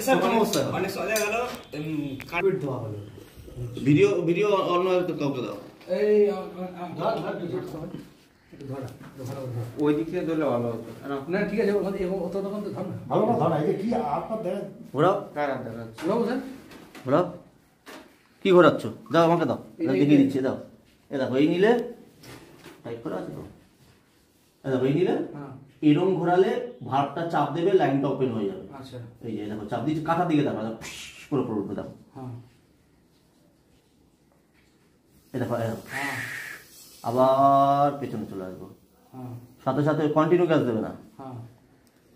Sir অনেক সোজা গেল কাটবিট দেওয়া হলো ভিডিও অন্য কাউকে দাও এই ওই দিক থেকে ধরলে ভালো হতো না ঠিক আছে অত তখন তো ধর না ভালো না ধর না এই কি আপনার দেখ ঘোরাও কার আনতে ঘোরাও স্যার ঘোরাও কি ঘোরাচ্ছ দাও আমাকে দাও দেখিয়ে দিচ্ছি দাও এই দেখো এই নিলে টাইপ করা আছে তো এই দেখো এই নিলে এরকম ঘোরালে ভাবটা চাপ দেবে লাইনটা ওপেন হয়ে যাবে আচ্ছা এই যে দেখো চাপ দিচ্ছি কাঁটার দিকে দেখো পুরো পুরো উঠবে দেখো হ্যাঁ এই দেখো হ্যাঁ আবার পেছনে চলে আসবো হ্যাঁ সাথে সাথে কন্টিনিউ গ্যাস দেবে না হ্যাঁ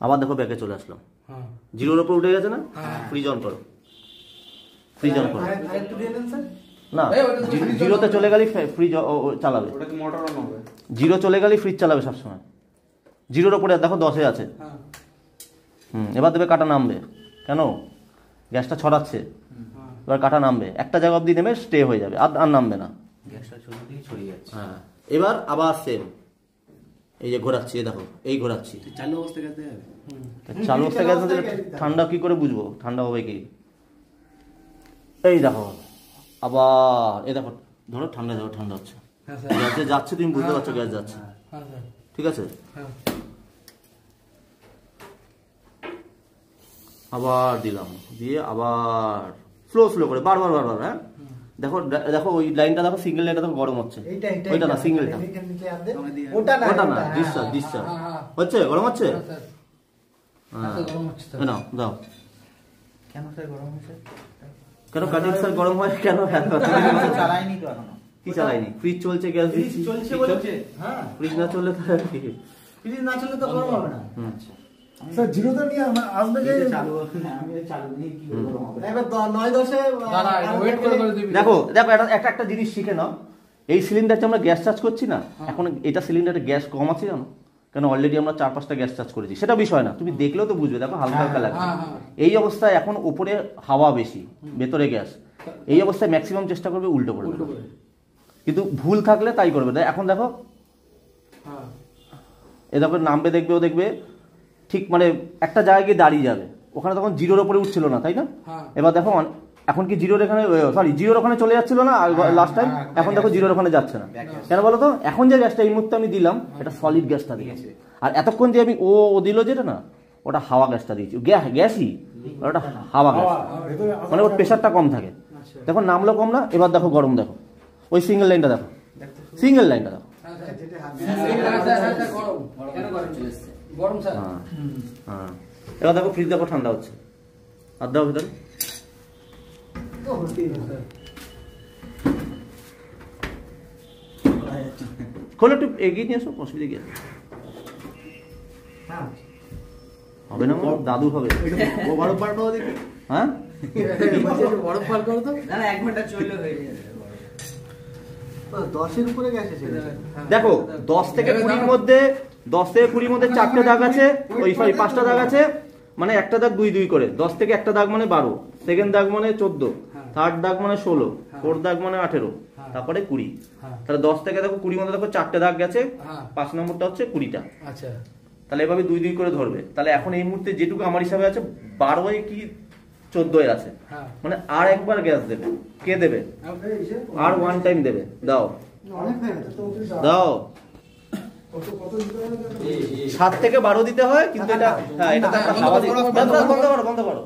আবার দেখো ব্যাকে চলে আসলাম হ্যাঁ জিরোর উপর উঠে গেছে না ফ্রিজ অন করো ফ্রিজ অন করো আরেকটু দিয়ে দেন স্যার না জিরোতে চলে গেলে ফ্রিজ চালাবে ওটা কি মোটর অন হবে জিরো চলে গেলে ফ্রিজ চালাবে সব সময় জিরোর উপরে দেখো 10 এ আছে এবার দেবে কাটা নামবে কেন গ্যাসটা ছড়াচ্ছে এবার কাটা নামবে একটা জায়গা অবধি নেমে স্টে হয়ে যাবে আর নামবে না গ্যাসটা ছড়িয়ে যাচ্ছে হ্যাঁ এবার আবার সেম এই যে ঘোরাচ্ছি দেখো এই ঘোরাচ্ছি চালু অবস্থায় গ্যাস দেবে চালু অবস্থায় গ্যাস দিলে ঠান্ডা কি করে বুঝবো ঠান্ডা হবে কি এই দেখো আবার এই দেখো ধরো ঠান্ডা যাবে ঠান্ডা হচ্ছে গ্যাস যাচ্ছে তুমি বুঝতে পারছো গ্যাস যাচ্ছে ঠিক আছে আবার দিলাম দিয়ে আবার স্লো স্লো করে বারবার হ্যাঁ দেখো দেখো ওই লাইনটা দেখো সিঙ্গেল লাইনটা দেখো গরম হচ্ছে ওইটা না সিঙ্গেলটা ওটা না ডিসচার্জ হচ্ছে গরম হচ্ছে নাও দাও কেন স্যার গরম হচ্ছে কেন কাটিং স্যার গরম হয় কেন চালাইনি তো এখনো কি চালাইনি ফ্রিজ চলছে গ্যাস দিচ্ছি চলছে বলছে হ্যাঁ ফ্রিজ না চললে তো ফ্রিজ না চললে তো গরম হবে না আচ্ছা স্যার জিরো তো নিয়ে আসবে যে চালু আমি চালু নিয়ে কি গরম হবে এবার 9-10 এ ওয়েট করে দিবি দেখো একটা জিনিস শিখে নাও এই সিলিন্ডারটা আমরা গ্যাস চার্জ করছি না এখন এটা সিলিন্ডারে গ্যাস কম আছে জানো কেন অলরেডি আমরা 4-5টা গ্যাস চার্জ করেছি সেটা বিষয় না তুমি দেখলেও তো বুঝবে দেখো হালকা হালকা লাগে এই অবস্থায় এখন উপরে হাওয়া বেশি ভেতরে গ্যাস এই অবস্থায় ম্যাক্সিমাম চেষ্টা করবে উল্টো করে কিন্তু ভুল থাকলে তাই করবে এখন দেখো এ দেখো নামবে দেখবে ও দেখবে ঠিক মানে একটা জায়গায় দাঁড়িয়ে যাবে ওখানে তখন জিরোর উপরে উঠছিল না তাই না এবার দেখো এখন কি জিরোর এখানে সরি জিরোর ওখানে চলে যাচ্ছিল না লাস্ট টাইম এখন দেখো জিরোর ওখানে যাচ্ছে না কেন বলো তো এখন যে গ্যাসটা এই মুহূর্তে আমি দিলাম এটা সলিড গ্যাসটা দিয়েছে আর এতক্ষণ যে আমি ও দিল যেটা না ওটা হাওয়া গ্যাসটা দিয়েছি গ্যাসই ওটা হাওয়া গ্যাস মানে ওর প্রেশারটা কম থাকে দেখো নামলো কম না এবার দেখো গরম দেখো ওই সিঙ্গেল লাইনটা দেখো সিঙ্গেল লাইনটা দেখো হ্যাঁ এবার দেখো ফ্রিজ দেখো ঠান্ডা হচ্ছে আর দাও ভিতরে খোলো একটু এগিয়ে নিয়ে আসো অসুবিধা কি আছে হবে না দাদু হবে হ্যাঁ দেখো 10 থেকে 20 মধ্যে 10 থেকে 20 মধ্যে 4টে দাগ আছে ওই সরি 5টা দাগ আছে মানে একটা দাগ 2 করে 10 থেকে একটা দাগ মানে 12 সেকেন্ড দাগ মানে 14 থার্ড দাগ মানে 16 ফোর্থ দাগ মানে 18 তারপরে 20 তাহলে 10 থেকে দেখো 20 মধ্যে দেখো 4টে দাগ গেছে 5 নম্বরটা হচ্ছে 20টা আচ্ছা তাহলে এভাবে 2 করে ধরবে তাহলে এখন এই মুহূর্তে যেটুকু আমার হিসাবে আছে 12 কি 14 আছে মানে আর একবার গ্যাস দেবে কে দেবে আর ওয়ান টাইম দেবে দাও দাও 7 থেকে 12 দিতে হয় কিন্তু এটা হ্যাঁ এটা বন্ধ করো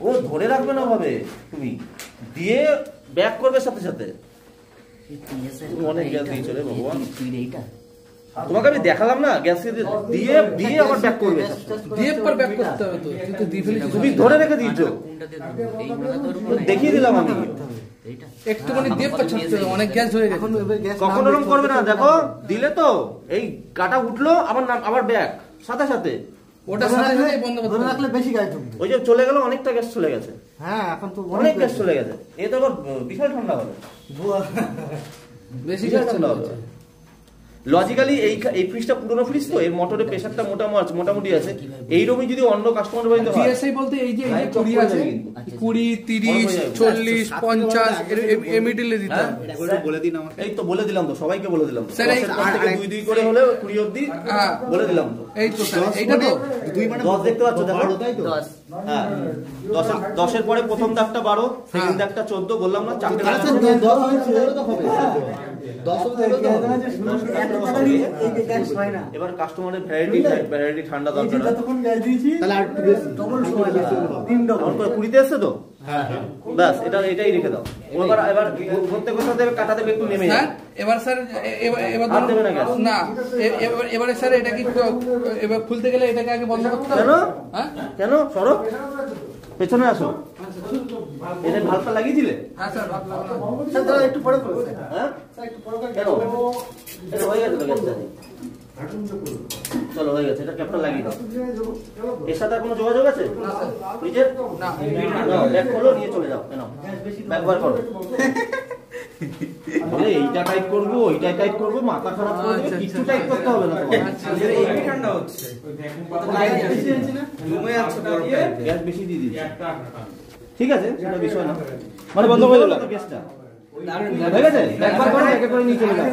ও ধরে রাখবে না ভাবে তুমি দিয়ে ব্যাক করবে সাথে সাথে অনেক গ্যাস দিয়েছো রে ভগবান তোমাকে আমি দেখালাম না গ্যাস দিয়ে দিয়ে আবার ব্যাক করবে দিয়ে পর ব্যাক করতে হবে তো কিন্তু দিয়ে ফেলেছি তুমি ধরে রেখে দিয়েছো দেখিয়ে দিলাম আমি একটুখানি দিয়ে পাচ্ছি অনেক গ্যাস হয়ে গেছে কখনো এরকম করবে না দেখো দিলে তো এই কাটা উঠলো আবার ব্যাক সাথে সাথে ওটা সাথে সাথে বন্ধ করে রাখলে বেশি গ্যাস ঢুকবে ওই যে চলে গেল অনেকটা গ্যাস চলে গেছে হ্যাঁ এখন তো অনেক গ্যাস চলে গেছে এই তো আবার বিশাল ঠান্ডা হবে বেশি গ্যাস চলে হবে লজিক্যালি এই ফ্রিজটা পুরনো ফ্রিজ তো এর মোটরের প্রেসারটা মোটামুটি আছে এইরকমই যদি অন্য কাস্টমার বাড়িতে হয় টিএসআই বলতে এই যে 20 আছে 20 30 40 50 এর মিডলে দিতে হবে বলে দিন আমাকে এই তো বলে দিলাম তো সবাইকে বলে দিলাম স্যার এই 2 করে হলে 20 অবধি বলে দিলাম তো এই তো স্যার এইটা তো 2 মানে 10 দেখতে পাচ্ছ দেখো হ্যাঁ 10-এর পরে প্রথম দাগটা 12, সেকেন্ড দাগটা 14, বললাম না 4টে দাগ আছে। এবার কাস্টমারের ভ্যারাইটি ঠান্ডা দরকার, তাহলে আর একটু বেশি ডবল সময় লাগবে। 20-তে এসছে তো, ব্যাস এটাই রেখে দাও। এবার প্রত্যেক কথা দেবে, কাটা দেবে, একটু নেমে যাবে। এবার স্যার এবার দেবে না গ্যাস না, এবারে স্যার এটা কি এবার খুলতে গেলে এটাকে আগে বন্ধ করতে হবে? কেন? হ্যাঁ কেন? সরো, পেছনে আসো। এটা ভালটা লাগিয়েছিলে? হ্যাঁ স্যার, স্যার দাঁড়া একটু পরে করো। হ্যাঁ স্যার একটু পরে কেন? এটা হয়ে গেছে তো গ্যাসটা। চলো হয়ে গেছে, এটা ক্যাপটা লাগিয়ে দাও। এর সাথে আর কোনো যোগাযোগ আছে নিজের? না, ব্যাক খোলো, নিয়ে চলে যাও। কেন ব্যাকবার করো। বলে এইটা টাইট করবো, ওইটা টাইট করবো, মাথা খারাপ করে দেবে, কিছু টাইট করতে হবে না তোমার। এই ঠান্ডা হচ্ছে, রুমে আছে, গ্যাস বেশি দিয়ে দিচ্ছি, ঠিক আছে, সেটা বিষয় না। মানে বন্ধ করে দিল গ্যাসটা, হয়ে গেছে। একবার করে একে করে নিয়ে চলে যাও।